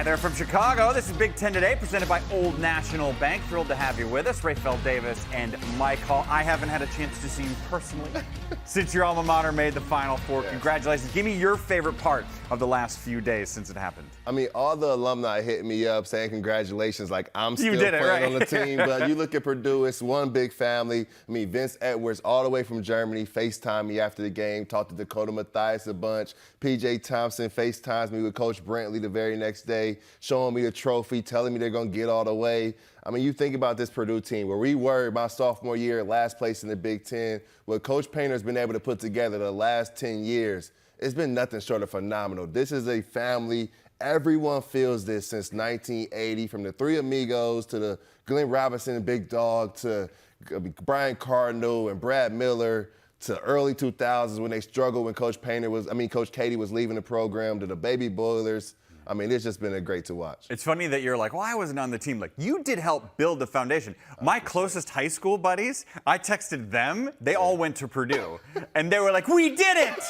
there from Chicago. This is Big Ten Today, presented by Old National Bank. Thrilled to have you with us, Rafael Davis and Mike Hall. I haven't had a chance to see you personally since your alma mater made the Final Four. Yes. Congratulations. Give me your favorite part of the last few days since it happened. I mean, all the alumni hit me up saying congratulations, like I'm still playing right? on the team. But you look at Purdue, it's one big family. I mean, Vince Edwards all the way from Germany FaceTimed me after the game, talked to Dakota Mathias a bunch. PJ Thompson FaceTimes me with Coach Brantley the very next day, showing me a trophy, telling me they're going to get all the way. I mean, you think about this Purdue team, where we were my sophomore year, last place in the Big Ten. What Coach Painter's been able to put together the last 10 years, it's been nothing short of phenomenal. This is a family. Everyone feels this since 1980, from the Three Amigos to the Glenn Robinson and Big Dog to Brian Cardinal and Brad Miller to early 2000s when they struggled when Coach Katie was leaving the program, to the Baby Boilers. I mean, it's just been great to watch. It's funny that you're like, well, I wasn't on the team. Like, you did help build the foundation. My closest high school buddies, I texted them. They all went to Purdue. And they were like, we did it!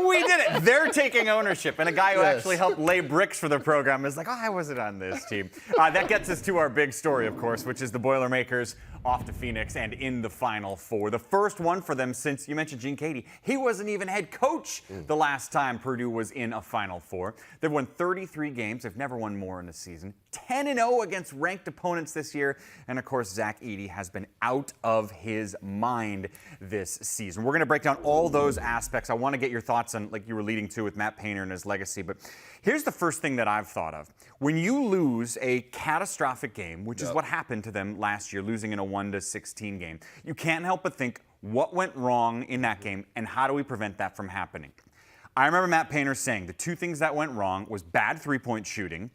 We did it! They're taking ownership. And a guy who actually helped lay bricks for the program is like, oh, I wasn't on this team. That gets us to our big story, of course, which is the Boilermakers off to Phoenix and in the Final Four. The first one for them since, you mentioned Gene Katie, he wasn't even head coach the last time Purdue was in a Final Four. They've won 33 games. They've never won more in a season. 10-0 against ranked opponents this year. And, of course, Zach Edey has been out of his mind this season. We're going to break down all those aspects. I want to get your thoughts on, like you were leading to with Matt Painter and his legacy. But here's the first thing that I've thought of. When you lose a catastrophic game, which is what happened to them last year, losing in a 1-16 game, you can't help but think, what went wrong in that game, and how do we prevent that from happening? I remember Matt Painter saying the two things that went wrong was bad three-point shooting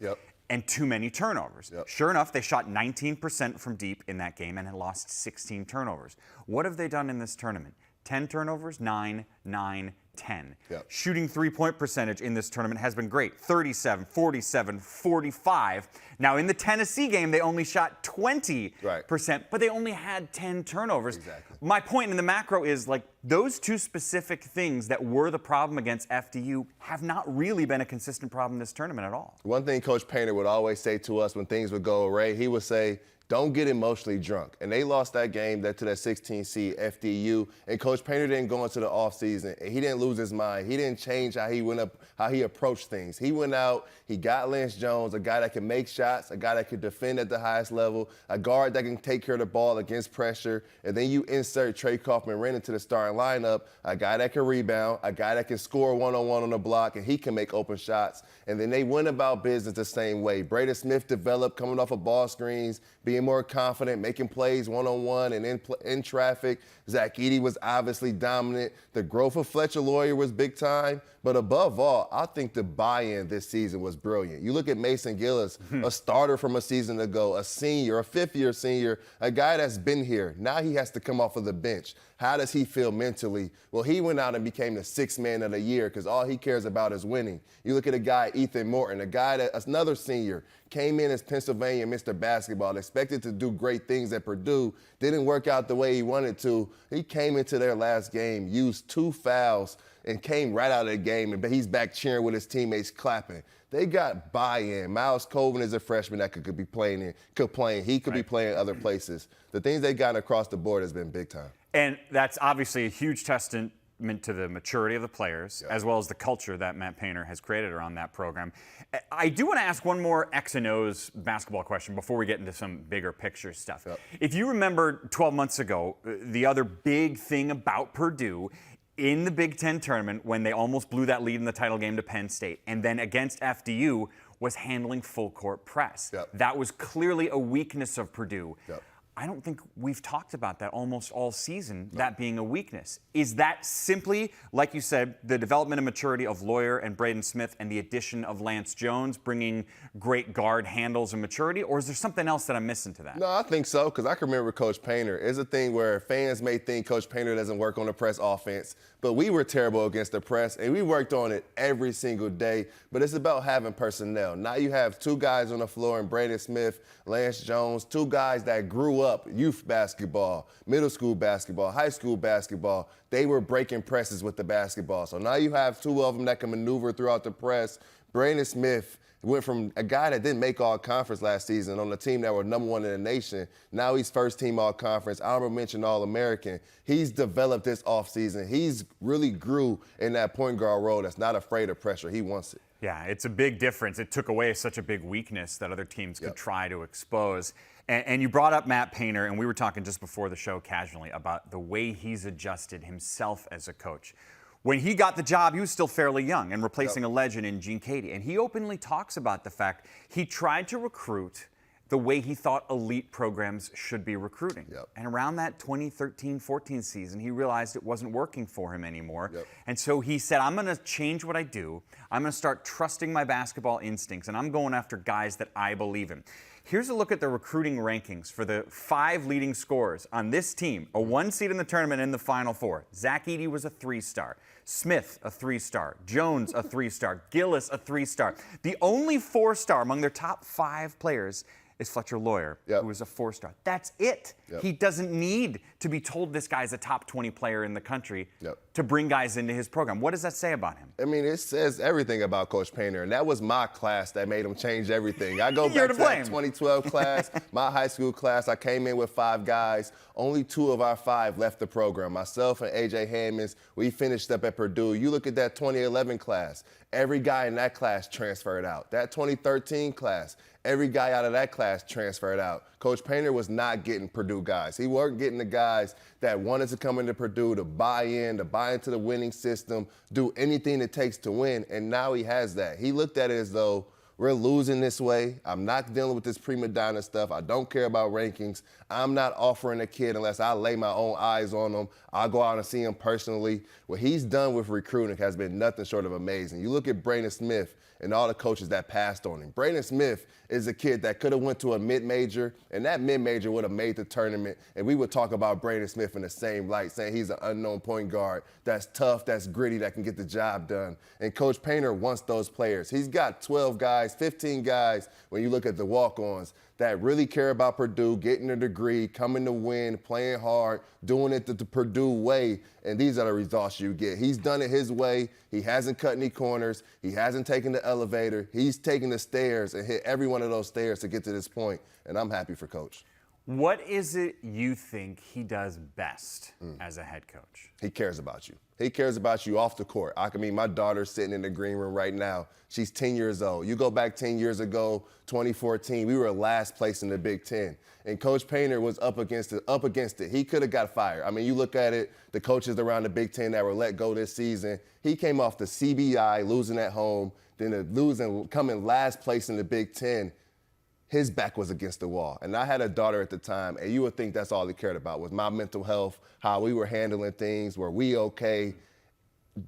and too many turnovers. Sure enough, they shot 19% from deep in that game and had lost 16 turnovers. What have they done in this tournament? 10 turnovers, 9, 9, 10. Shooting three-point percentage in this tournament has been great. 37, 47, 45. Now, in the Tennessee game, they only shot 20%, but they only had 10 turnovers. My point in the macro is, like, those two specific things that were the problem against FDU have not really been a consistent problem in this tournament at all. One thing Coach Painter would always say to us when things would go awry, he would say, don't get emotionally drunk. And they lost that game to that 16 seed FDU. And Coach Painter didn't go into the offseason. He didn't lose his mind. He didn't change how he approached things. He went out, he got Lance Jones, a guy that can make shots, a guy that can defend at the highest level, a guard that can take care of the ball against pressure. And then you insert Trey Kaufman-Renn into the starting lineup, a guy that can rebound, a guy that can score one-on-one on the block, and he can make open shots. And then they went about business the same way. Braden Smith developed coming off of ball screens, being more confident, making plays one-on-one and in traffic. Zach Edey was obviously dominant. The growth of Fletcher Loyer was big time. But above all, I think the buy-in this season was brilliant. You look at Mason Gillis, a starter from a season ago, a senior, a fifth-year senior, a guy that's been here. Now he has to come off of the bench. How does he feel mentally? Well, he went out and became the sixth man of the year because all he cares about is winning. You look at a guy, Ethan Morton, a guy that's another senior, came in as Pennsylvania Mr. Basketball, expected to do great things at Purdue, didn't work out the way he wanted to. He came into their last game, used 2 fouls, and came right out of the game, and he's back cheering with his teammates clapping. They got buy-in. Miles Colvin is a freshman that could be playing. He could be playing other places. The things they got across the board has been big time. And that's obviously a huge testament to the maturity of the players, as well as the culture that Matt Painter has created around that program. I do want to ask one more X and O's basketball question before we get into some bigger picture stuff. If you remember 12 months ago, the other big thing about Purdue in the Big Ten tournament when they almost blew that lead in the title game to Penn State, and then against FDU, was handling full court press. That was clearly a weakness of Purdue. I don't think we've talked about that almost all season, that being a weakness. Is that simply, like you said, the development and maturity of Loyer and Braden Smith and the addition of Lance Jones bringing great guard handles and maturity, or is there something else that I'm missing to that? No, I think so, because I can remember Coach Painter. It's a thing where fans may think Coach Painter doesn't work on the press offense, but we were terrible against the press, and we worked on it every single day. But it's about having personnel. Now you have 2 guys on the floor in Braden Smith, Lance Jones, 2 guys that grew up youth basketball, middle school basketball, high school basketball. They were breaking presses with the basketball. So now you have 2 of them that can maneuver throughout the press. Braden Smith Went from a guy that didn't make all-conference last season on the team that were #1 in the nation. Now he's first-team all-conference, honorable mention All-American. He's developed this offseason. He's really grew in that point guard role that's not afraid of pressure. He wants it. Yeah, it's a big difference. It took away such a big weakness that other teams could try to expose. And you brought up Matt Painter, and we were talking just before the show casually about the way he's adjusted himself as a coach. When he got the job, he was still fairly young and replacing a legend in Gene Cady. And he openly talks about the fact he tried to recruit the way he thought elite programs should be recruiting. And around that 2013-14 season, he realized it wasn't working for him anymore. And so he said, I'm going to change what I do. I'm going to start trusting my basketball instincts, and I'm going after guys that I believe in. Here's a look at the recruiting rankings for the 5 leading scorers on this team. A 1 seed in the tournament in the Final Four. Zach Edey was a 3-star. Smith, a 3-star. Jones, a 3-star. Gillis, a 3-star. The only 4-star among their top 5 players is Fletcher Lawyer, who was a 4-star. That's it. He doesn't need to be told this guy's a top 20 player in the country to bring guys into his program. What does that say about him? I mean, it says everything about Coach Painter, and that was my class that made him change everything. I go back to that 2012 class, my high school class. I came in with 5 guys. Only 2 of our 5 left the program. Myself and A.J. Hammonds, we finished up at Purdue. You look at that 2011 class, every guy in that class transferred out. That 2013 class, every guy out of that class transferred out. Coach Painter was not getting Purdue guys. He weren't getting the guys that wanted to come into Purdue to buy into the winning system, do anything it takes to win, and now he has that. He looked at it as though, we're losing this way. I'm not dealing with this prima donna stuff. I don't care about rankings. I'm not offering a kid unless I lay my own eyes on him. I'll go out and see him personally. What he's done with recruiting has been nothing short of amazing. You look at Braden Smith and all the coaches that passed on him. Braden Smith is a kid that could have went to a mid-major, and that mid-major would have made the tournament, and we would talk about Braden Smith in the same light, saying he's an unknown point guard that's tough, that's gritty, that can get the job done. And Coach Painter wants those players. He's got 12 guys, 15 guys, when you look at the walk-ons, that really care about Purdue, getting a degree, coming to win, playing hard, doing it the Purdue way, and these are the results you get. He's done it his way. He hasn't cut any corners. He hasn't taken the elevator. He's taken the stairs and hit every one of those stairs to get to this point, and I'm happy for Coach. What is it you think he does best as a head coach? He cares about you. He cares about you off the court. I mean, my daughter's sitting in the green room right now. She's 10 years old. You go back 10 years ago, 2014, we were last place in the Big Ten. And Coach Painter was up against it. He could have got fired. I mean, you look at it, the coaches around the Big Ten that were let go this season, he came off the CBI, losing at home, then coming last place in the Big Ten. His back was against the wall. And I had a daughter at the time, and you would think that's all he cared about was my mental health, how we were handling things, were we okay?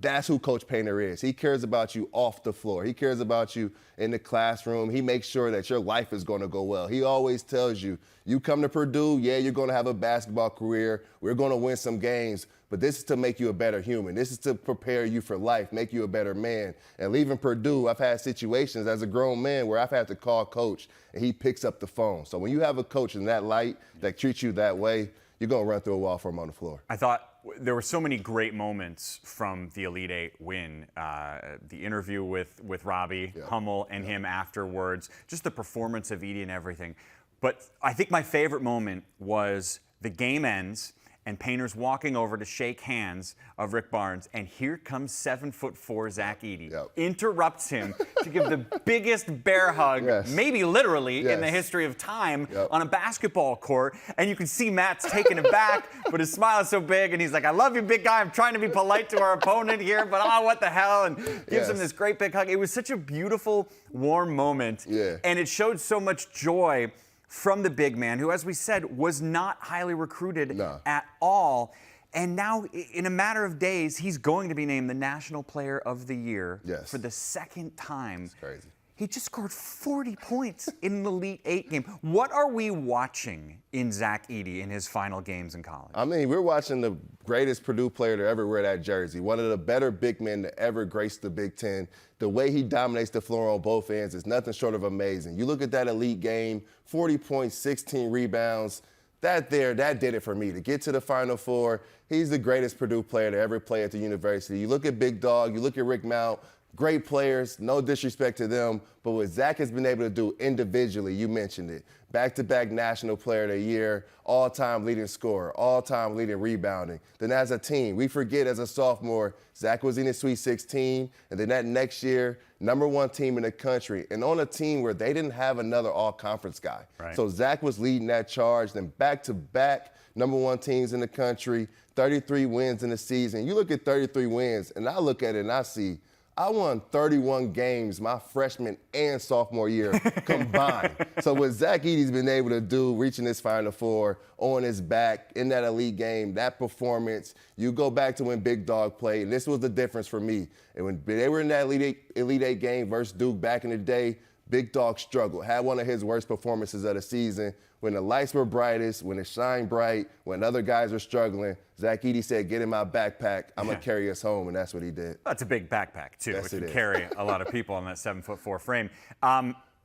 That's who Coach Painter is. He cares about you off the floor. He cares about you in the classroom. He makes sure that your life is going to go well. He always tells you, you come to Purdue, yeah, you're going to have a basketball career. We're going to win some games. But this is to make you a better human. This is to prepare you for life, make you a better man. And leaving Purdue, I've had situations as a grown man where I've had to call Coach, and he picks up the phone. So when you have a coach in that light that treats you that way, you're going to run through a wall for him on the floor. I thought there were so many great moments from the Elite Eight win. The interview with Robbie Hummel and him afterwards, just the performance of Edey and everything. But I think my favorite moment was the game ends, and Painter's walking over to shake hands of Rick Barnes, and here comes 7'4" Zach Edey, interrupts him to give the biggest bear hug, maybe literally, in the history of time on a basketball court. And you can see Matt's taken aback, but his smile is so big, and he's like, I love you, big guy. I'm trying to be polite to our opponent here, but what the hell? And gives him this great big hug. It was such a beautiful, warm moment, and it showed so much joy from the big man, who, as we said, was not highly recruited at all. And now, in a matter of days, he's going to be named the National Player of the Year for the second time. That's crazy. He just scored 40 points in an Elite Eight game. What are we watching in Zach Edey in his final games in college? I mean, we're watching the greatest Purdue player to ever wear that jersey, one of the better big men to ever grace the Big Ten. The way he dominates the floor on both ends is nothing short of amazing. You look at that Elite game, 40 points, 16 rebounds. That did it for me. To get to the Final Four, he's the greatest Purdue player to ever play at the university. You look at Big Dog, you look at Rick Mount, Great players, no disrespect to them, but what Zach has been able to do individually, you mentioned it, back-to-back National Player of the Year, all-time leading scorer, all-time leading rebounding. Then as a team, we forget as a sophomore, Zach was in his Sweet 16, and then that next year, #1 team in the country, and on a team where they didn't have another all-conference guy. Right. So Zach was leading that charge, then back-to-back #1 teams in the country, 33 wins in the season. You look at 33 wins, and I look at it and I see, I won 31 games my freshman and sophomore year combined. So what Zach Edey's been able to do, reaching this Final Four on his back in that elite game, that performance, you go back to when Big Dog played, and this was the difference for me. And when they were in that Elite Eight game versus Duke back in the day, Big Dog struggled, had one of his worst performances of the season. When the lights were brightest, when it shined bright, when other guys were struggling, Zach Edey said, get in my backpack, I'm going to carry us home, and that's what he did. That's a big backpack, too, Yes, which it can is. carry a lot of people on that 7'4" frame.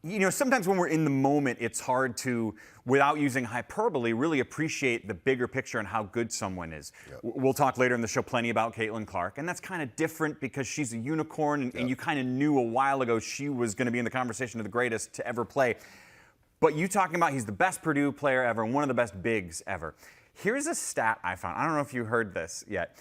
You know, sometimes when we're in the moment, it's hard to, without using hyperbole, really appreciate the bigger picture and how good someone is. Yep. We'll talk later in the show plenty about Caitlin Clark, and that's kind of different because she's a unicorn, and you kind of knew a while ago she was going to be in the conversation of the greatest to ever play. But you talking about he's the best Purdue player ever and one of the best bigs ever. Here's a stat I found. I don't know if you heard this yet.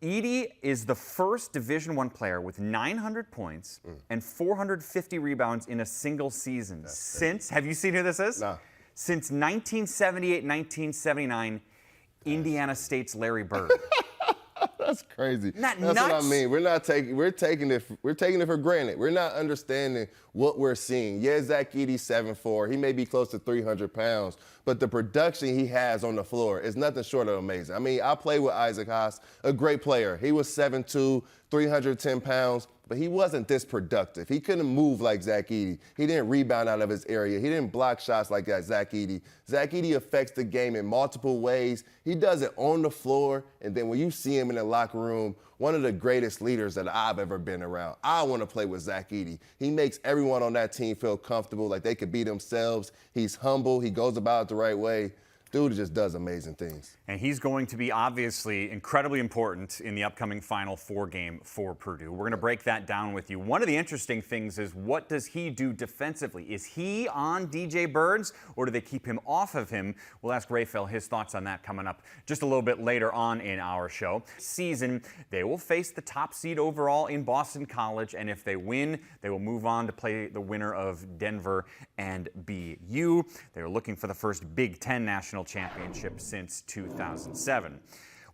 Edey is the first Division I player with 900 points and 450 rebounds in a single season since, have you seen who this is? No. Since 1978-1979, Indiana State's Larry Bird. That's crazy. Not That's nuts? what I mean. We're taking it for granted. We're not understanding what we're seeing. Yeah, Zach Edey's 7'4". He may be close to 300 pounds, but the production he has on the floor is nothing short of amazing. I mean, I played with Isaac Haas, a great player. He was 7'2", 310 pounds, but he wasn't this productive. He couldn't move like Zach Edey. He didn't rebound out of his area. He didn't block shots like that, Zach Edey. Zach Edey affects the game in multiple ways. He does it on the floor, and then when you see him in the locker room, one of the greatest leaders that I've ever been around. I want to play with Zach Edey. He makes everyone on that team feel comfortable, like they could be themselves. He's humble. He goes about it the right way. Dude just does amazing things. And he's going to be obviously incredibly important in the upcoming Final Four game for Purdue. We're going to break that down with you. One of the interesting things is, what does he do defensively? Is he on DJ Bird's, or do they keep him off of him? We'll ask Raphael his thoughts on that coming up just a little bit later on in our show. Season, they will face the top seed overall in Boston College, and if they win, they will move on to play the winner of Denver and BU. They are looking for the first Big Ten national championship since 2007.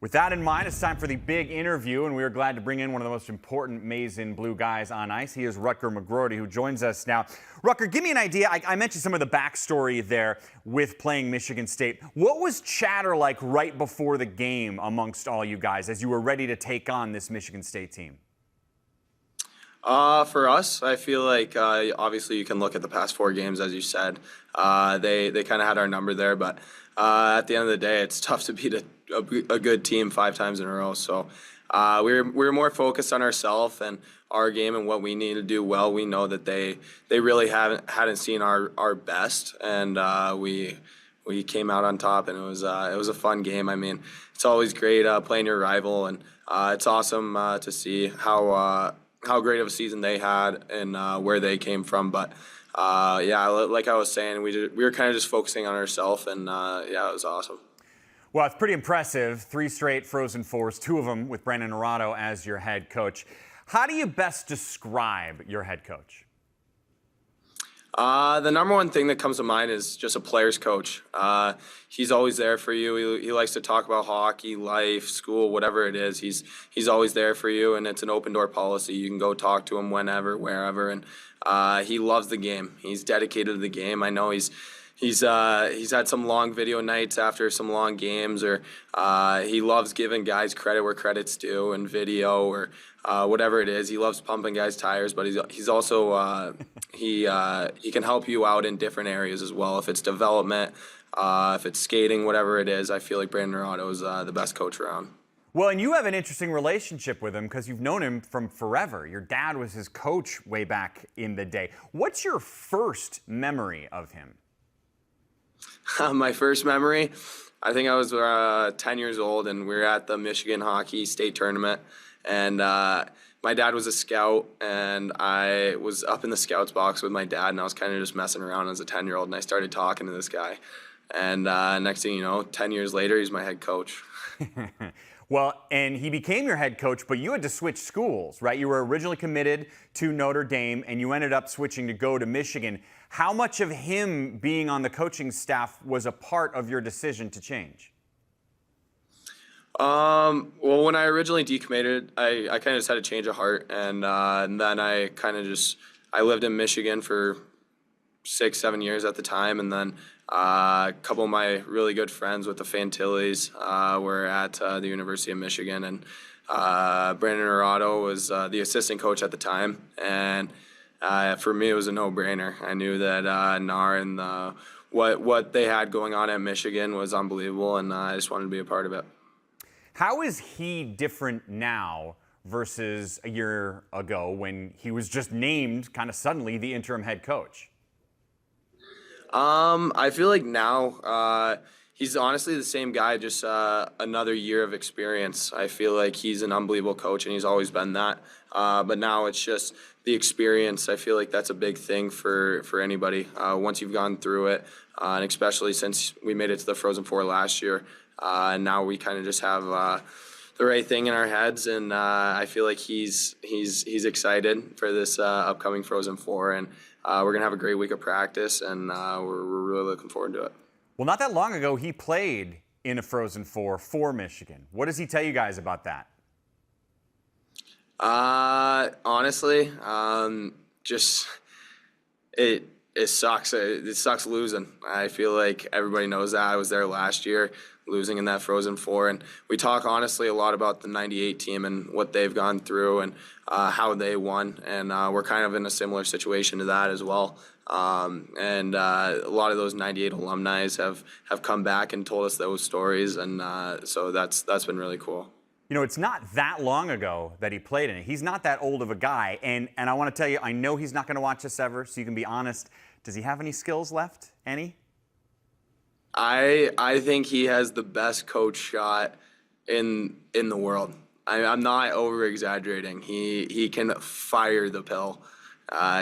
With that in mind, it's time for the big interview, and we are glad to bring in one of the most important maize and blue guys on ice. He is Rutger McGroarty, who joins us now. Rutger, give me an idea. I mentioned some of the backstory there with playing Michigan State. What was chatter like right before the game amongst all you guys as you were ready to take on this Michigan State team? For us, I feel like obviously you can look at the past 4 games, as you said. They kind of had our number there, but at the end of the day, it's tough to beat a good team 5 times in a row. So we were more focused on ourselves and our game and what we need to do well. We know that they really hadn't seen our best, and we came out on top, and it was a fun game. I mean, it's always great playing your rival, and it's awesome to see how great of a season they had and where they came from. But yeah, like I was saying, we were kind of just focusing on ourselves, and yeah, it was awesome. Well, it's pretty impressive. 3 straight Frozen Fours, 2 of them with Brandon Naurato as your head coach. How do you best describe your head coach? The number one thing that comes to mind is just a player's coach. He's always there for you. He likes to talk about hockey, life, school, whatever it is. He's always there for you, and it's an open door policy. You can go talk to him whenever, wherever, and he loves the game. He's dedicated to the game. I know he's had some long video nights after some long games, or he loves giving guys credit where credit's due and video, or whatever it is. He loves pumping guys' tires, but he's also he can help you out in different areas as well. If it's development, if it's skating, whatever it is, I feel like Brandon Naurato is the best coach around. Well, and you have an interesting relationship with him because you've known him from forever. Your dad was his coach way back in the day. What's your first memory of him? My first memory, I think I was 10 years old, and we were at the Michigan Hockey State Tournament. And my dad was a scout, and I was up in the scouts box with my dad, and I was kind of just messing around as a 10-year-old, and I started talking to this guy. And next thing you know, 10 years later, he's my head coach. Well, and he became your head coach, but you had to switch schools, right? You were originally committed to Notre Dame, and you ended up switching to go to Michigan. How much of him being on the coaching staff was a part of your decision to change? Well, when I originally decommitted, I kind of just had a change of heart, and then I lived in Michigan for 6-7 years at the time, and then a couple of my really good friends with the Fantillis were at the University of Michigan, and Brandon Arado was the assistant coach at the time, and for me it was a no-brainer. I knew that NAR and what they had going on at Michigan was unbelievable, and I just wanted to be a part of it. How is he different now versus a year ago when he was just named kind of suddenly the interim head coach? I feel like now he's honestly the same guy, just another year of experience. I feel like he's an unbelievable coach, and he's always been that. But now it's just the experience. I feel like that's a big thing for anybody. Once you've gone through it, and especially since we made it to the Frozen Four last year, and now we kind of just have the right thing in our heads, and I feel like he's excited for this upcoming Frozen Four, and we're gonna have a great week of practice, and we're really looking forward to it. Well, not that long ago, he played in a Frozen Four for Michigan. What does he tell you guys about that? Honestly, just it sucks. It sucks losing. I feel like everybody knows that. I was there last year, losing in that Frozen Four, and we talk honestly a lot about the '98 team and what they've gone through and how they won, and we're kind of in a similar situation to that as well. And a lot of those '98 alumni have come back and told us those stories, and so that's been really cool. You know, it's not that long ago that he played in it. He's not that old of a guy, and I want to tell you, I know he's not going to watch this ever, so you can be honest. Does he have any skills left? Any? I think he has the best coach shot in the world. I'm not over exaggerating. He can fire the pill.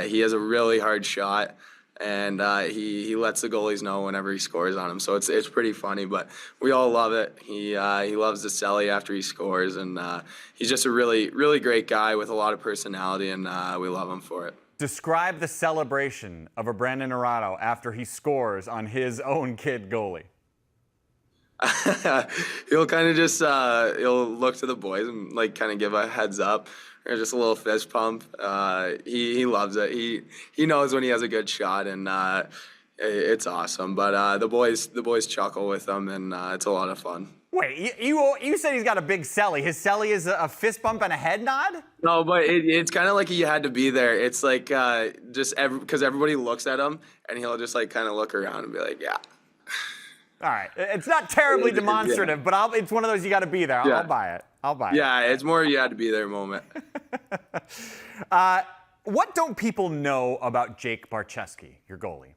He has a really hard shot, and he lets the goalies know whenever he scores on him. So it's pretty funny, but we all love it. He loves to celly after he scores, and he's just a really, really great guy with a lot of personality, and we love him for it. Describe the celebration of a Brandon Arado after he scores on his own kid goalie. He'll kind of just he'll look to the boys and like kind of give a heads up or just a little fist pump. He loves it. He knows when he has a good shot, and it's awesome. But the boys chuckle with him, and it's a lot of fun. Wait, you said he's got a big celly. His celly is a fist bump and a head nod? No, but it's kind of like you had to be there. It's like just because everybody looks at him, and he'll just like kind of look around and be like, yeah. All right. It's not terribly demonstrative, but it's one of those you got to be there. I'll buy it. I'll buy it. Yeah, it's more you had to be there moment. What don't people know about Jake Barczewski, your goalie?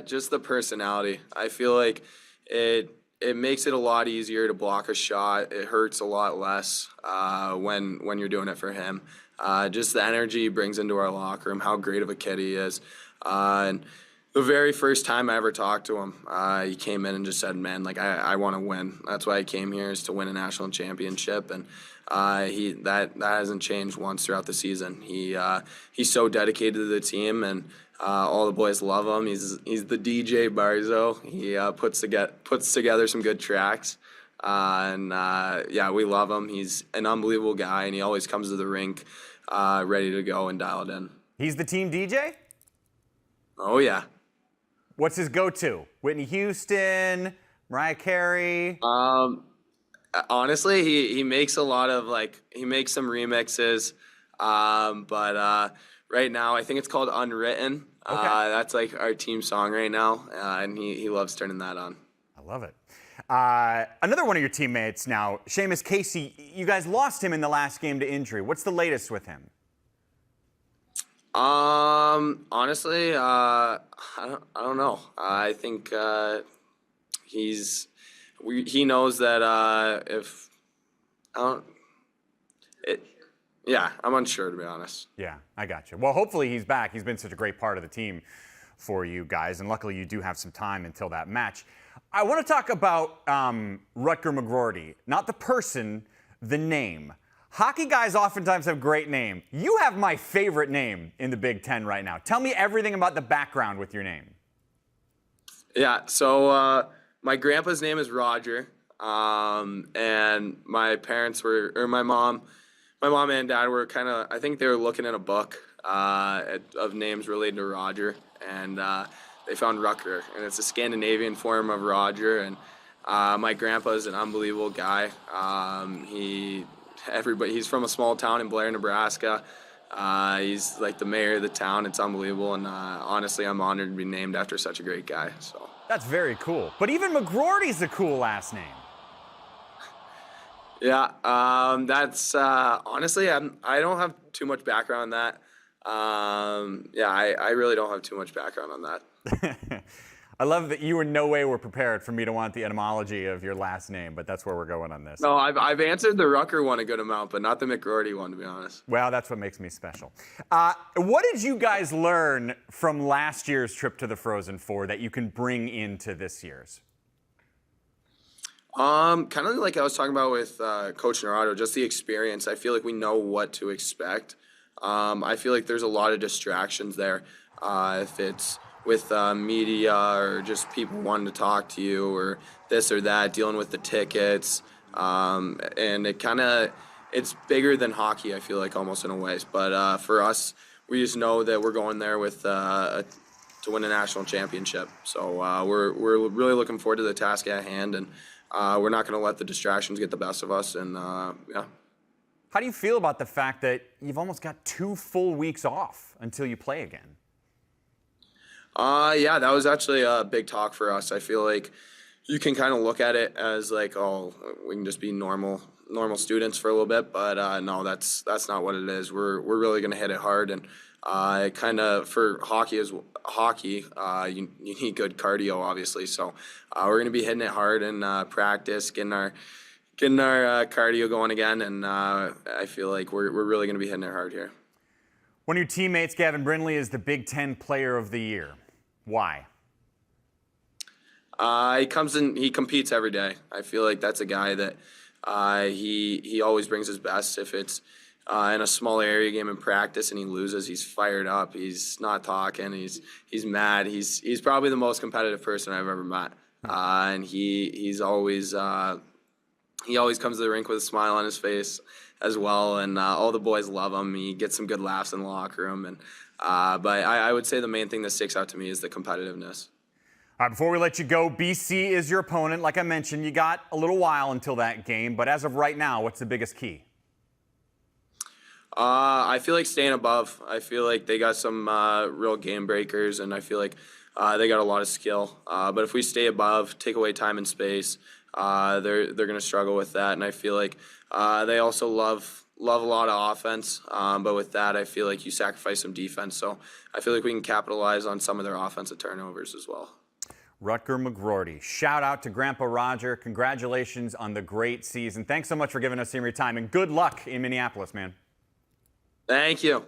Just the personality. I feel like it makes it a lot easier to block a shot. It hurts a lot less when you're doing it for him. Just the energy he brings into our locker room, how great of a kid he is. And the very first time I ever talked to him, he came in and just said, man, like, I want to win. That's why I came here, is to win a national championship. And that hasn't changed once throughout the season. He's so dedicated to the team, and all the boys love him. He's the DJ Barzo. He puts together some good tracks. Yeah, we love him. He's an unbelievable guy, and he always comes to the rink ready to go and dial it in. He's the team DJ? Oh, yeah. What's his go-to? Whitney Houston, Mariah Carey? Honestly, he makes a lot of, he makes some remixes. But right now, I think it's called Unwritten. Okay. That's like our team song right now, and he loves turning that on. I love it. Another one of your teammates now, Seamus Casey, you guys lost him in the last game to injury. What's the latest with him? Honestly, I don't know. I think he knows that if I don't. Yeah, I'm unsure, to be honest. Yeah, I got you. Well, hopefully he's back. He's been such a great part of the team for you guys, and luckily you do have some time until that match. I want to talk about Rutger McGroarty, not the person, the name. Hockey guys oftentimes have great names. You have my favorite name in the Big Ten right now. Tell me everything about the background with your name. Yeah, so my grandpa's name is Roger, and my parents were, or my mom and dad were kind of, I think they were looking in a book of names related to Roger, and they found Rutger, and it's a Scandinavian form of Roger, and my grandpa's an unbelievable guy. He's from a small town in Blair, Nebraska. He's like the mayor of the town. It's unbelievable, and honestly, I'm honored to be named after such a great guy. So that's very cool. But even McGroarty's a cool last name. Yeah, that's honestly, I don't have too much background on that. Yeah, I really don't have too much background on that. I love that you in no way were prepared for me to want the etymology of your last name, but that's where we're going on this. No, I've answered the Rutger one a good amount, but not the McGroarty one, to be honest. Well, that's what makes me special. What did you guys learn from last year's trip to the Frozen Four that you can bring into this year's? Kind of like I was talking about with Coach Naranjo, just the experience. I feel like we know what to expect. I feel like there's a lot of distractions there. If it's with media or just people wanting to talk to you or this or that, dealing with the tickets. And it's bigger than hockey, I feel like, almost in a way. But for us, we just know that we're going there with to win a national championship. So we're really looking forward to the task at hand, and we're not going to let the distractions get the best of us. And yeah. How do you feel about the fact that you've almost got 2 full weeks off until you play again? Yeah, that was actually a big talk for us. I feel like you can kind of look at it as like, oh, we can just be normal students for a little bit, but no, that's not what it is. We're really going to hit it hard, and kind of for hockey, you need good cardio, obviously. So we're going to be hitting it hard and practice, getting our cardio going again, and I feel like we're really going to be hitting it hard here. One of your teammates, Gavin Brindley, is the Big Ten Player of the Year. Why? He comes in, he competes every day. I feel like that's a guy that he always brings his best. If it's in a small area game in practice and he loses, he's fired up. He's not talking. He's mad. He's probably the most competitive person I've ever met. And he always comes to the rink with a smile on his face as well. And all the boys love him. He gets some good laughs in the locker room. And but I would say the main thing that sticks out to me is the competitiveness. All right, before we let you go, BC is your opponent. Like I mentioned, you got a little while until that game, but as of right now, what's the biggest key? I feel like staying above. I feel like they got some real game breakers, and I feel like they got a lot of skill. But if we stay above, take away time and space, they're going to struggle with that. And I feel like they also love a lot of offense, but with that, I feel like you sacrifice some defense. So I feel like we can capitalize on some of their offensive turnovers as well. Rutger McGroarty. Shout out to Grandpa Roger. Congratulations on the great season. Thanks so much for giving us some of your time, and good luck in Minneapolis, man. Thank you.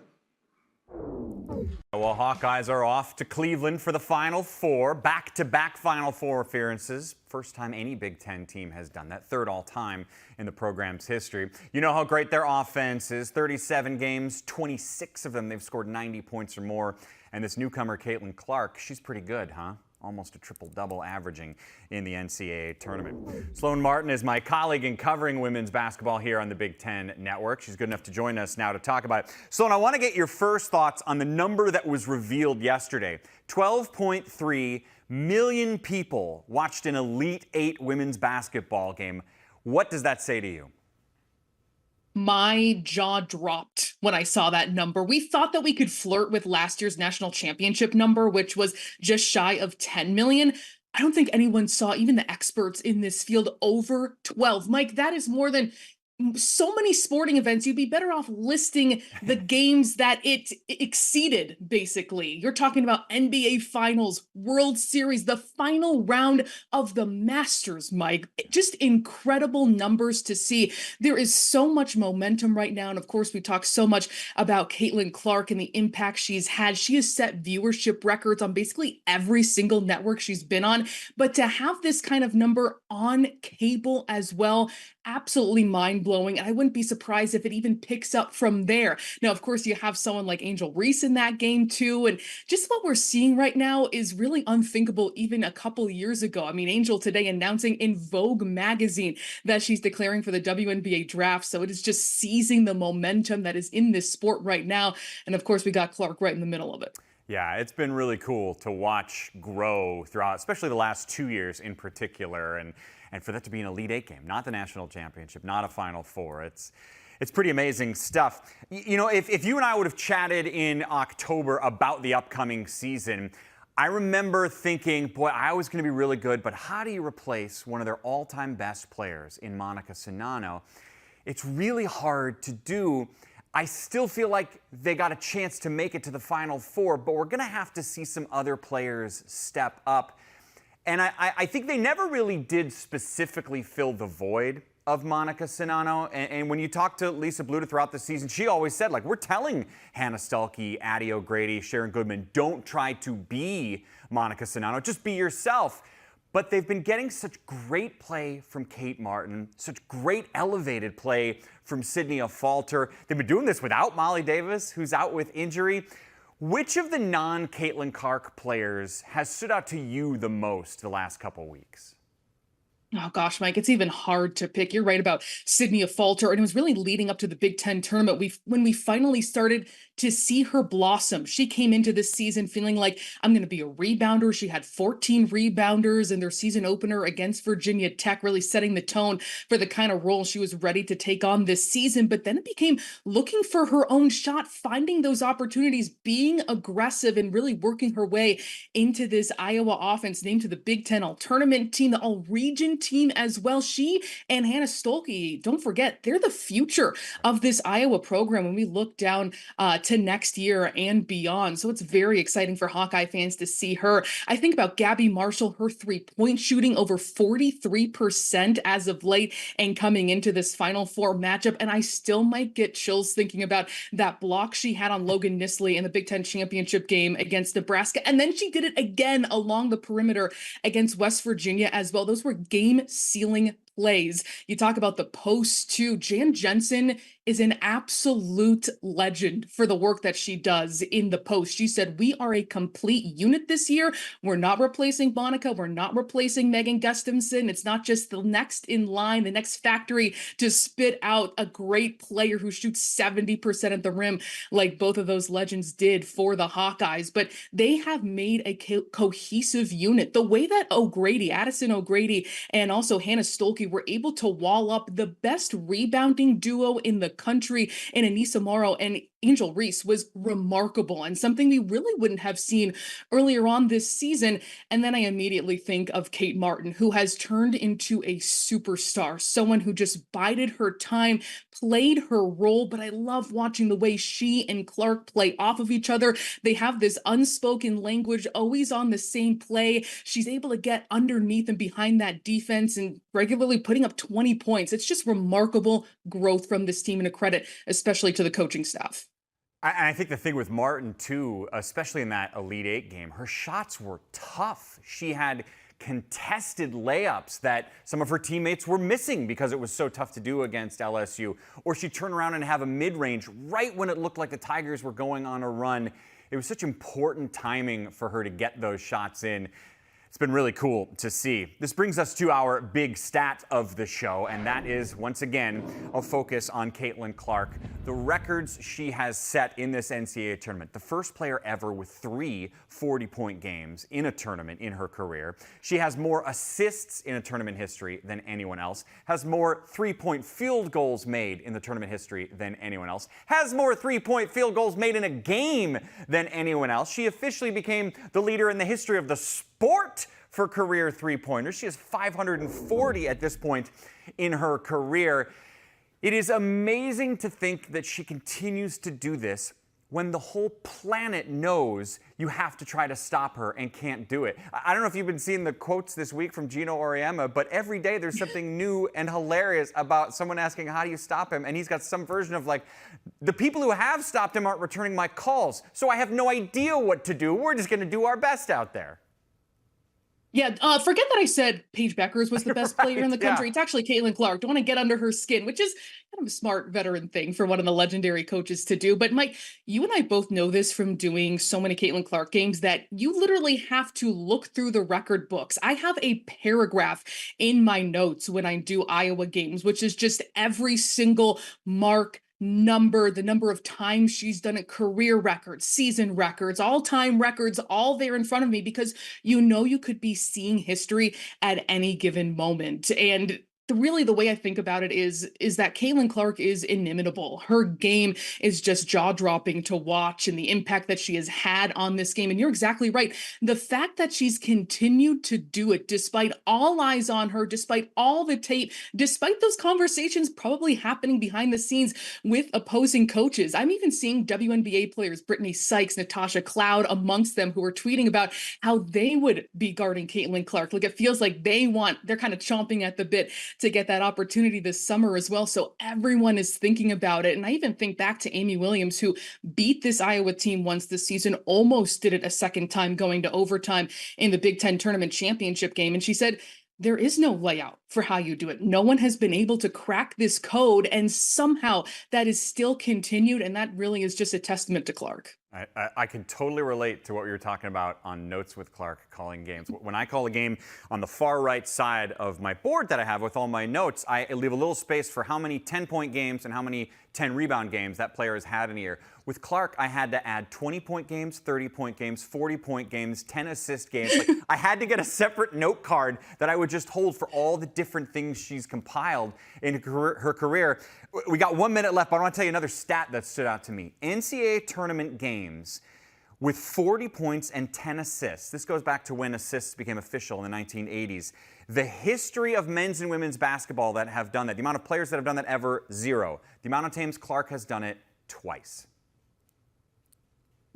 Well, Hawkeyes are off to Cleveland for the Final Four, back-to-back Final Four appearances. First time any Big Ten team has done that, third all-time in the program's history. You know how great their offense is. 37 games, 26 of them they've scored 90 points or more. And this newcomer, Caitlin Clark, she's pretty good, huh? Almost a triple-double averaging in the NCAA tournament. Sloan Martin is my colleague in covering women's basketball here on the Big Ten Network. She's good enough to join us now to talk about it. Sloan, I want to get your first thoughts on the number that was revealed yesterday. 12.3 million people watched an Elite Eight women's basketball game. What does that say to you? My jaw dropped when I saw that number. We thought that we could flirt with last year's national championship number, which was just shy of 10 million. I don't think anyone saw, even the experts in this field, over 12. Mike, that is more than so many sporting events, you'd be better off listing the games that it exceeded, basically. You're talking about NBA Finals, World Series, the final round of the Masters, Mike. Just incredible numbers to see. There is so much momentum right now. And of course, we talk so much about Caitlin Clark and the impact she's had. She has set viewership records on basically every single network she's been on. But to have this kind of number on cable as well, absolutely mind-blowing. I wouldn't be surprised if it even picks up from there. Now, of course, you have someone like Angel Reese in that game too. And just what we're seeing right now is really unthinkable even a couple years ago. I mean, Angel today announcing in Vogue magazine that she's declaring for the WNBA draft. So it is just seizing the momentum that is in this sport right now. And of course, we got Clark right in the middle of it. Yeah, it's been really cool to watch grow throughout, especially the last 2 years in particular, and for that to be an Elite Eight game, not the national championship, not a Final Four. It's pretty amazing stuff. You know, if you and I would have chatted in October about the upcoming season, I remember thinking, boy, I was going to be really good, but how do you replace one of their all-time best players in Monica Czinano? It's really hard to do. I still feel like they got a chance to make it to the Final Four, but we're going to have to see some other players step up. And I think they never really did specifically fill the void of Monica Czinano. And when you talk to Lisa Bluta throughout the season, she always said, like, we're telling Hannah Stuelke, Addie O'Grady, Sharon Goodman, don't try to be Monica Czinano, just be yourself. But they've been getting such great play from Kate Martin, such great elevated play from Sydney Falter. They've been doing this without Molly Davis, who's out with injury. Which of the non-Caitlin Clark players has stood out to you the most the last couple weeks? Oh gosh, Mike, it's even hard to pick. You're right about Sydney Falter, and it was really leading up to the Big Ten tournament. When we finally started to see her blossom. She came into this season feeling like, I'm going to be a rebounder. She had 14 rebounders in their season opener against Virginia Tech, really setting the tone for the kind of role she was ready to take on this season. But then it became looking for her own shot, finding those opportunities, being aggressive, and really working her way into this Iowa offense, named to the Big Ten All-Tournament team, the All-Region team as well. She and Hannah Stuelke, don't forget, they're the future of this Iowa program when we look down to next year and beyond. So it's very exciting for Hawkeye fans to see her. I think about Gabby Marshall, her three-point shooting over 43% as of late and coming into this Final Four matchup. And I still might get chills thinking about that block she had on Logan Nisley in the Big Ten championship game against Nebraska. And then she did it again along the perimeter against West Virginia as well. Those were game-sealing plays. You talk about the post too. Jan Jensen is an absolute legend for the work that she does in the post. She said, we are a complete unit this year. We're not replacing Monica. We're not replacing Megan Gustafson. It's not just the next in line, the next factory to spit out a great player who shoots 70% at the rim like both of those legends did for the Hawkeyes. But they have made a cohesive unit. The way that Addison O'Grady, and also Hannah Stuelke were able to wall up the best rebounding duo in the country in Anissa Morrow and Angel Reese was remarkable and something we really wouldn't have seen earlier on this season. And then I immediately think of Kate Martin, who has turned into a superstar, someone who just bided her time, played her role. But I love watching the way she and Clark play off of each other. They have this unspoken language, always on the same play. She's able to get underneath and behind that defense and regularly putting up 20 points. It's just remarkable growth from this team, and a credit, especially to the coaching staff. I think the thing with Martin, too, especially in that Elite Eight game, her shots were tough. She had contested layups that some of her teammates were missing because it was so tough to do against LSU. Or she'd turn around and have a mid-range right when it looked like the Tigers were going on a run. It was such important timing for her to get those shots in. It's been really cool to see. This brings us to our big stat of the show, and that is, once again, a focus on Caitlin Clark. The records she has set in this NCAA tournament. The first player ever with 3 40-point games in a tournament in her career. She has more assists in a tournament history than anyone else. Has more 3-point field goals made in the tournament history than anyone else. Has more 3-point field goals made in a game than anyone else. She officially became the leader in the history of the sport for career three-pointers. She has 540 at this point in her career. It is amazing to think that she continues to do this when the whole planet knows you have to try to stop her and can't do it. I don't know if you've been seeing the quotes this week from Gino Auriemma, but every day there's something new and hilarious about someone asking, how do you stop him? And he's got some version of like, the people who have stopped him aren't returning my calls, so I have no idea what to do. We're just going to do our best out there. Yeah, forget that I said Paige Beckers was the best player in the country. Yeah. It's actually Caitlin Clark. Don't want to get under her skin, which is kind of a smart veteran thing for one of the legendary coaches to do. But Mike, you and I both know this from doing so many Caitlin Clark games that you literally have to look through the record books. I have a paragraph in my notes when I do Iowa games, which is just every single mark, number, the number of times she's done it, career records, season records, all-time records, all there in front of me, because you know you could be seeing history at any given moment. And really the way I think about it is that Caitlin Clark is inimitable. Her game is just jaw-dropping to watch, and the impact that she has had on this game. And you're exactly right. The fact that she's continued to do it despite all eyes on her, despite all the tape, despite those conversations probably happening behind the scenes with opposing coaches. I'm even seeing WNBA players, Brittany Sykes, Natasha Cloud amongst them, who are tweeting about how they would be guarding Caitlin Clark. Like, it feels like they're kind of chomping at the bit to get that opportunity this summer as well. So everyone is thinking about it. And I even think back to Amy Williams, who beat this Iowa team once this season, almost did it a second time going to overtime in the Big Ten tournament championship game. And she said, there is no layout for how you do it. No one has been able to crack this code, and somehow that is still continued. And that really is just a testament to Clark. I can totally relate to what you were talking about on Notes with Clark calling games. When I call a game on the far right side of my board that I have with all my notes, I leave a little space for how many 10-point games and how many 10-rebound games that player has had in a year. With Clark, I had to add 20-point games, 30-point games, 40-point games, 10-assist games. Like, I had to get a separate note card that I would just hold for all the different things she's compiled in her career. We got 1 minute left, but I want to tell you another stat that stood out to me. NCAA tournament games with 40 points and 10 assists. This goes back to when assists became official in the 1980s. The history of men's and women's basketball that have done that, the amount of players that have done that ever, 0. The amount of times Clark has done it, twice.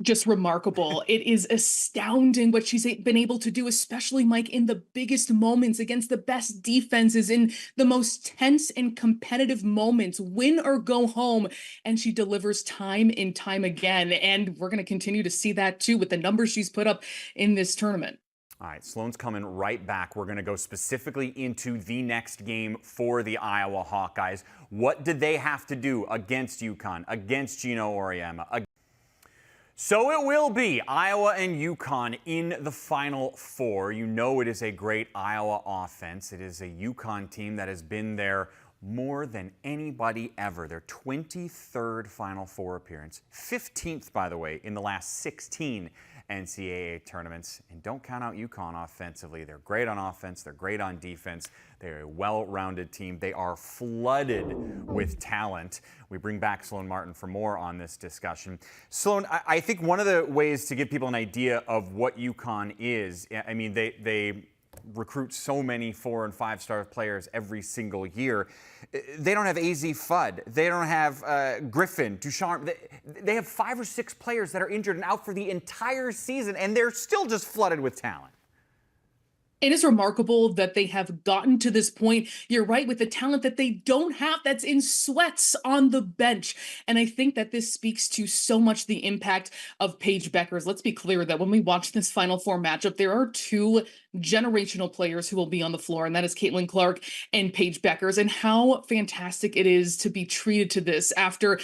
Just remarkable. It is astounding what she's been able to do, especially, Mike, in the biggest moments against the best defenses, in the most tense and competitive moments, win or go home. And she delivers time and time again. And we're going to continue to see that too with the numbers she's put up in this tournament. All right, Sloan's coming right back. We're going to go specifically into the next game for the Iowa Hawkeyes. What did they have to do against UConn, against Gino Auriemma? So it will be Iowa and UConn in the Final Four. You know it is a great Iowa offense. It is a UConn team that has been there more than anybody ever. Their 23rd Final Four appearance. 15th, by the way, in the last 16 NCAA tournaments. And don't count out UConn offensively. They're great on offense. They're great on defense. They're a well-rounded team. They are flooded with talent. We bring back Sloan Martin for more on this discussion. Sloan, I think one of the ways to give people an idea of what UConn is, I mean, they recruit so many 4- and 5-star players every single year. They don't have AZ Fudd. They don't have Griffin, Ducharme. They have 5 or 6 players that are injured and out for the entire season, and they're still just flooded with talent. It is remarkable that they have gotten to this point, you're right, with the talent that they don't have, that's in sweats on the bench. And I think that this speaks to so much the impact of Paige Beckers. Let's be clear that when we watch this Final Four matchup, there are 2 generational players who will be on the floor, and that is Caitlin Clark and Paige Beckers. And how fantastic it is to be treated to this after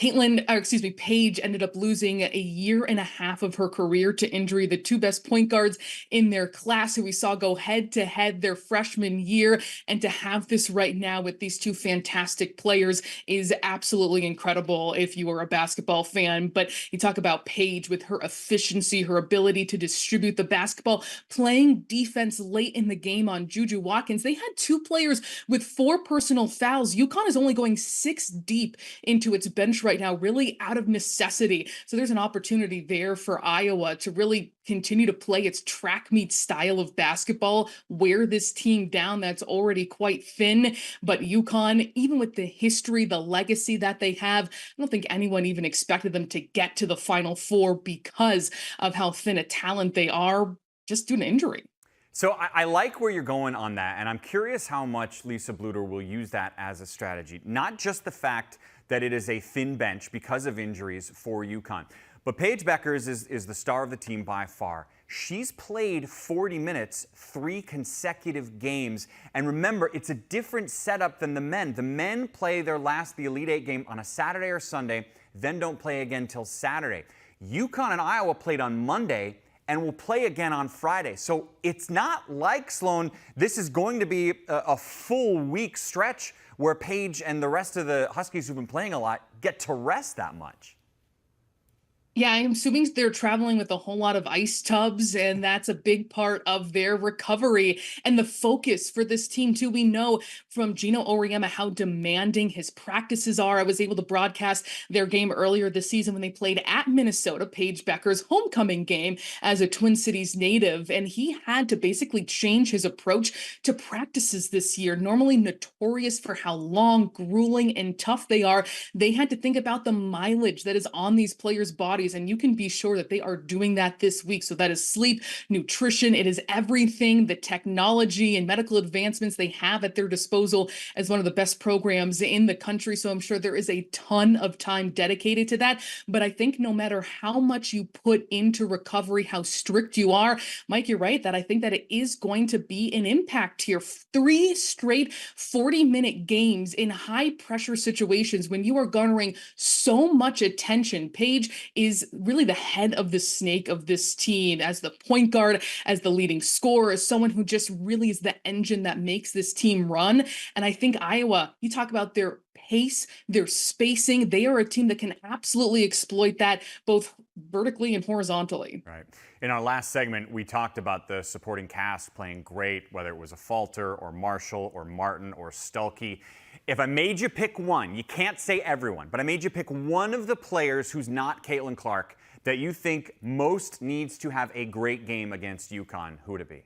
Paige ended up losing a year and a half of her career to injury. The 2 best point guards in their class who we saw go head to head their freshman year, and to have this right now with these 2 fantastic players is absolutely incredible if you are a basketball fan. But you talk about Paige with her efficiency, her ability to distribute the basketball, playing defense late in the game on Juju Watkins. They had 2 players with 4 personal fouls. UConn is only going 6 deep into its bench right now, really out of necessity. So there's an opportunity there for Iowa to really continue to play its track meet style of basketball, wear this team down that's already quite thin. But UConn, even with the history, the legacy that they have, I don't think anyone even expected them to get to the Final Four because of how thin a talent they are, just due to injury. So I like where you're going on that, and I'm curious how much Lisa Bluder will use that as a strategy. Not just the fact that it is a thin bench because of injuries for UConn, but Paige Beckers is the star of the team by far. She's played 40 minutes, 3 consecutive games. And remember, it's a different setup than the men. The men play their last, the Elite Eight game on a Saturday or Sunday, then don't play again till Saturday. UConn and Iowa played on Monday and will play again on Friday. So it's not like, Sloan, this is going to be a full week stretch where Paige and the rest of the Huskies who've been playing a lot get to rest that much. Yeah, I'm assuming they're traveling with a whole lot of ice tubs, and that's a big part of their recovery and the focus for this team, too. We know from Gino Auriemma how demanding his practices are. I was able to broadcast their game earlier this season when they played at Minnesota, Paige Becker's homecoming game as a Twin Cities native, and he had to basically change his approach to practices this year. Normally notorious for how long, grueling, and tough they are, they had to think about the mileage that is on these players' bodies, and you can be sure that they are doing that this week. So that is sleep, nutrition, it is everything, the technology and medical advancements they have at their disposal as one of the best programs in the country. So I'm sure there is a ton of time dedicated to that. But I think no matter how much you put into recovery, how strict you are, Mike, you're right that I think that it is going to be an impact here. 3 straight 40-minute games in high pressure situations when you are garnering so much attention. Paige is really the head of the snake of this team as the point guard, as the leading scorer, as someone who just really is the engine that makes this team run. And I think Iowa, you talk about their pace, their spacing, they are a team that can absolutely exploit that both vertically and horizontally. Right. In our last segment, we talked about the supporting cast playing great, whether it was a Falter or Marshall or Martin or Stuelke. If I made you pick one, you can't say everyone, but I made you pick one of the players who's not Caitlin Clark that you think most needs to have a great game against UConn, who would it be?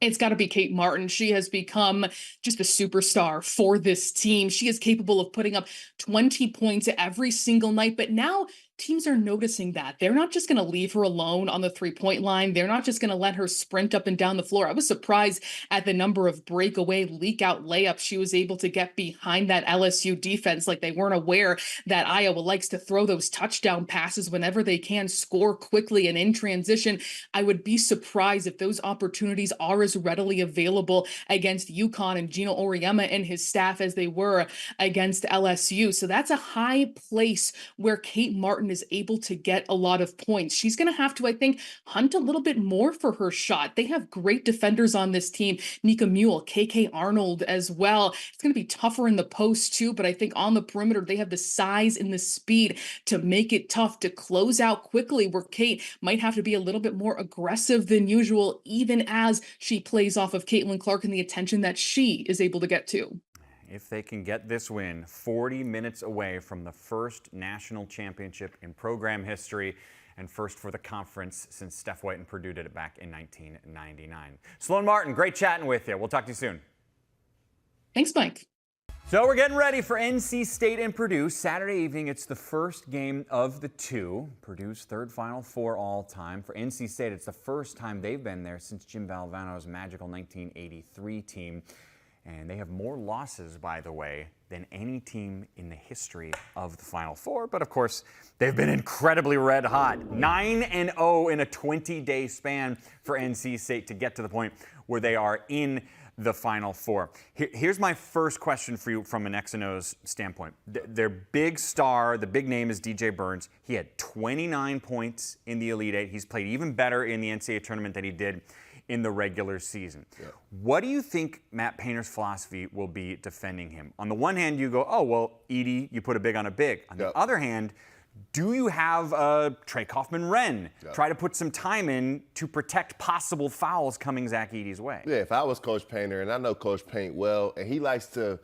It's got to be Kate Martin. She has become just a superstar for this team. She is capable of putting up 20 points every single night, but now teams are noticing that. They're not just going to leave her alone on the three-point line. They're not just going to let her sprint up and down the floor. I was surprised at the number of breakaway, leak-out layups she was able to get behind that LSU defense. Like they weren't aware that Iowa likes to throw those touchdown passes whenever they can, score quickly and in transition. I would be surprised if those opportunities are as readily available against UConn and Gino Auriemma and his staff as they were against LSU. So that's a high place where Kate Martin is able to get a lot of points. She's going to have to, I think, hunt a little bit more for her shot. They have great defenders on this team. Nika Mule, KK Arnold as well. It's going to be tougher in the post too, but I think on the perimeter, they have the size and the speed to make it tough to close out quickly, where Kate might have to be a little bit more aggressive than usual, even as she plays off of Caitlin Clark and the attention that she is able to get to. If they can get this win, 40 minutes away from the first national championship in program history and first for the conference since Steph White and Purdue did it back in 1999. Sloan Martin, great chatting with you. We'll talk to you soon. Thanks, Mike. So we're getting ready for NC State and Purdue. Saturday evening, it's the first game of the 2. Purdue's third Final Four all time. For NC State, it's the first time they've been there since Jim Valvano's magical 1983 team. And they have more losses, by the way, than any team in the history of the Final Four. But of course, they've been incredibly red hot. 9-0 in a 20-day span for NC State to get to the point where they are in the Final Four. Here's my first question for you from an X and O's standpoint. Their big star, the big name is DJ Burns. He had 29 points in the Elite Eight. He's played even better in the NCAA tournament than he did in the regular season. Yeah. What do you think Matt Painter's philosophy will be defending him? On the one hand, you go, oh, well, Edey, you put a big on a big. On the other hand, do you have Trey Kaufman-Renn try to put some time in to protect possible fouls coming Zach Edey's way? Yeah, if I was Coach Painter, and I know Coach Paint well, and he likes to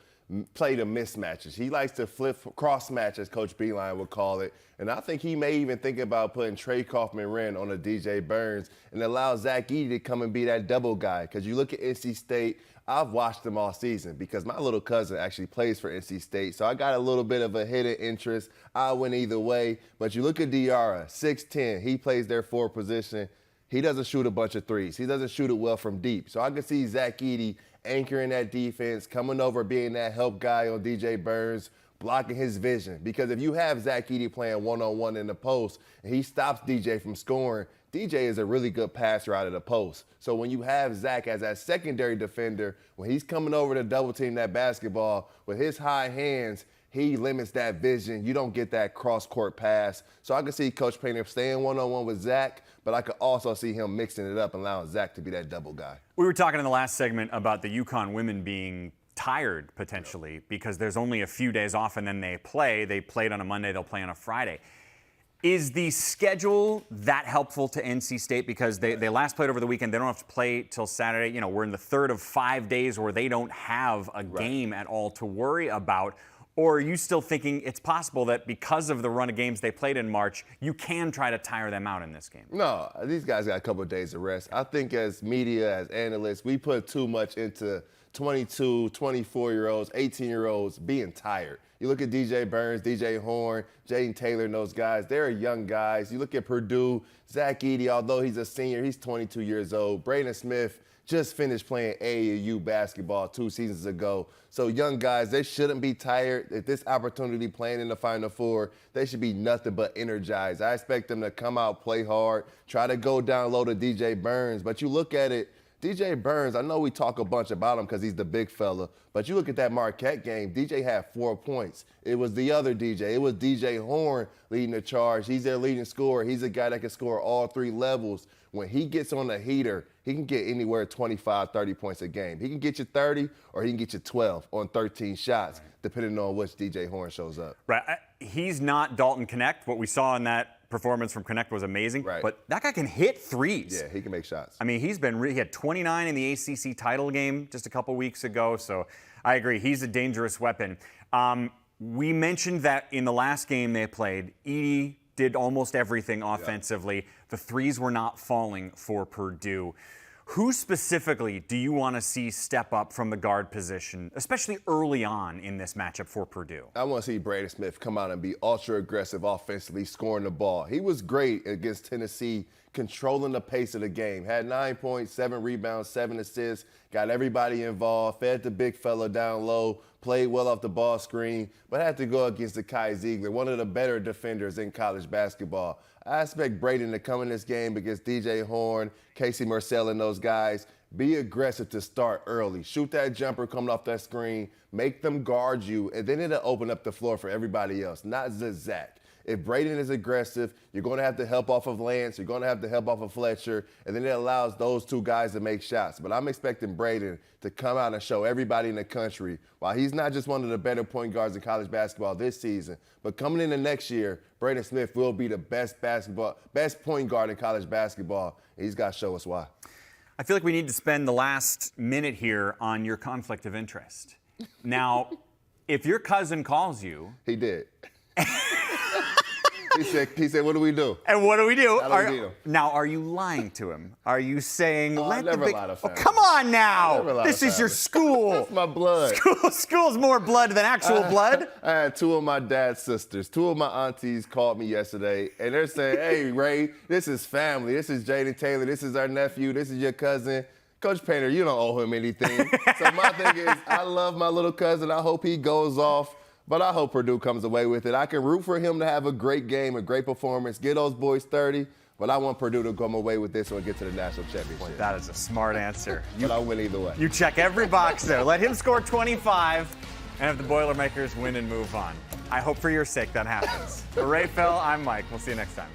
play the mismatches. He likes to flip cross match, as Coach Beeline would call it. And I think he may even think about putting Trey Kaufman-Renn on a DJ Burns and allow Zach Edey to come and be that double guy. Because you look at NC State, I've watched them all season because my little cousin actually plays for NC State. So I got a little bit of a hidden interest. I went either way. But you look at Diarra, 6'10", he plays their forward position. He doesn't shoot a bunch of threes. He doesn't shoot it well from deep. So I can see Zach Edey anchoring that defense, coming over, being that help guy on DJ Burns, blocking his vision. Because if you have Zach Edey playing one-on-one in the post and he stops DJ from scoring, DJ is a really good passer out of the post. So when you have Zach as that secondary defender, when he's coming over to double team that basketball with his high hands, he limits that vision. You don't get that cross-court pass. So I can see Coach Painter staying one-on-one with Zach, but I could also see him mixing it up and allowing Zach to be that double guy. We were talking in the last segment about the UConn women being tired potentially because there's only a few days off and then they play. They played on a Monday, they'll play on a Friday. Is the schedule that helpful to NC State because they last played over the weekend? They don't have to play till Saturday. You know, we're in the third of 5 days where they don't have a game at all to worry about. Or are you still thinking it's possible that because of the run of games they played in March, you can try to tire them out in this game? No, these guys got a couple of days of rest. I think as media, as analysts, we put too much into 22, 24-year-olds, 18-year-olds being tired. You look at DJ Burns, DJ Horn, Jaden Taylor and those guys. They're young guys. You look at Purdue, Zach Edey, although he's a senior, he's 22 years old. Braden Smith just finished playing AAU basketball 2 seasons ago. So young guys, they shouldn't be tired. If this opportunity playing in the Final Four, they should be nothing but energized. I expect them to come out, play hard, try to go down low to DJ Burns. But you look at it, DJ Burns, I know we talk a bunch about him because he's the big fella, but you look at that Marquette game, DJ had 4 points. It was the other DJ. It was DJ Horn leading the charge. He's their leading scorer. He's a guy that can score all 3 levels. When he gets on the heater, he can get anywhere 25, 30 points a game. He can get you 30 or he can get you 12 on 13 shots, depending on which DJ Horn shows up. Right. He's not Dalton Connect. What we saw in that performance from Connect was amazing. Right. But that guy can hit threes. Yeah, he can make shots. I mean, he had 29 in the ACC title game just a couple weeks ago. So I agree. He's a dangerous weapon. We mentioned that in the last game they played, Edey did almost everything offensively. Yep. The threes were not falling for Purdue. Who specifically do you want to see step up from the guard position, especially early on in this matchup for Purdue? I want to see Braden Smith come out and be ultra-aggressive offensively, scoring the ball. He was great against Tennessee, controlling the pace of the game. Had 9 points, 7 rebounds, 7 assists, got everybody involved, fed the big fella down low, played well off the ball screen, but had to go against the Kai Ziegler, one of the better defenders in college basketball. I expect Braden to come in this game against DJ Horn, Casey Marcel, and those guys. Be aggressive to start early. Shoot that jumper coming off that screen. Make them guard you, and then it'll open up the floor for everybody else, not just Zach. If Braden is aggressive, you're going to have to help off of Lance. You're going to have to help off of Fletcher. And then it allows those 2 guys to make shots. But I'm expecting Braden to come out and show everybody in the country, while he's not just one of the better point guards in college basketball this season, but coming into next year, Braden Smith will be the best point guard in college basketball. And he's got to show us why. I feel like we need to spend the last minute here on your conflict of interest. Now, if your cousin calls you... He did. He said, what do we do? And what do we do? I don't need him. Now, are you lying to him? Are you saying, I never lie to family. Come on now. This is your school. That's my blood. School's more blood than actual blood. I had 2 of my dad's sisters. 2 of my aunties called me yesterday, and they're saying, hey, Ray, this is family. This is Jaden Taylor. This is our nephew. This is your cousin. Coach Painter, you don't owe him anything. So my thing is, I love my little cousin. I hope he goes off. But I hope Purdue comes away with it. I can root for him to have a great game, a great performance, get those boys 30. But I want Purdue to come away with this one and get to the national championship. That is a smart answer. But I'll win either way. You check every box there. Let him score 25, and have the Boilermakers win and move on. I hope for your sake that happens. For Ray Fell, I'm Mike. We'll see you next time.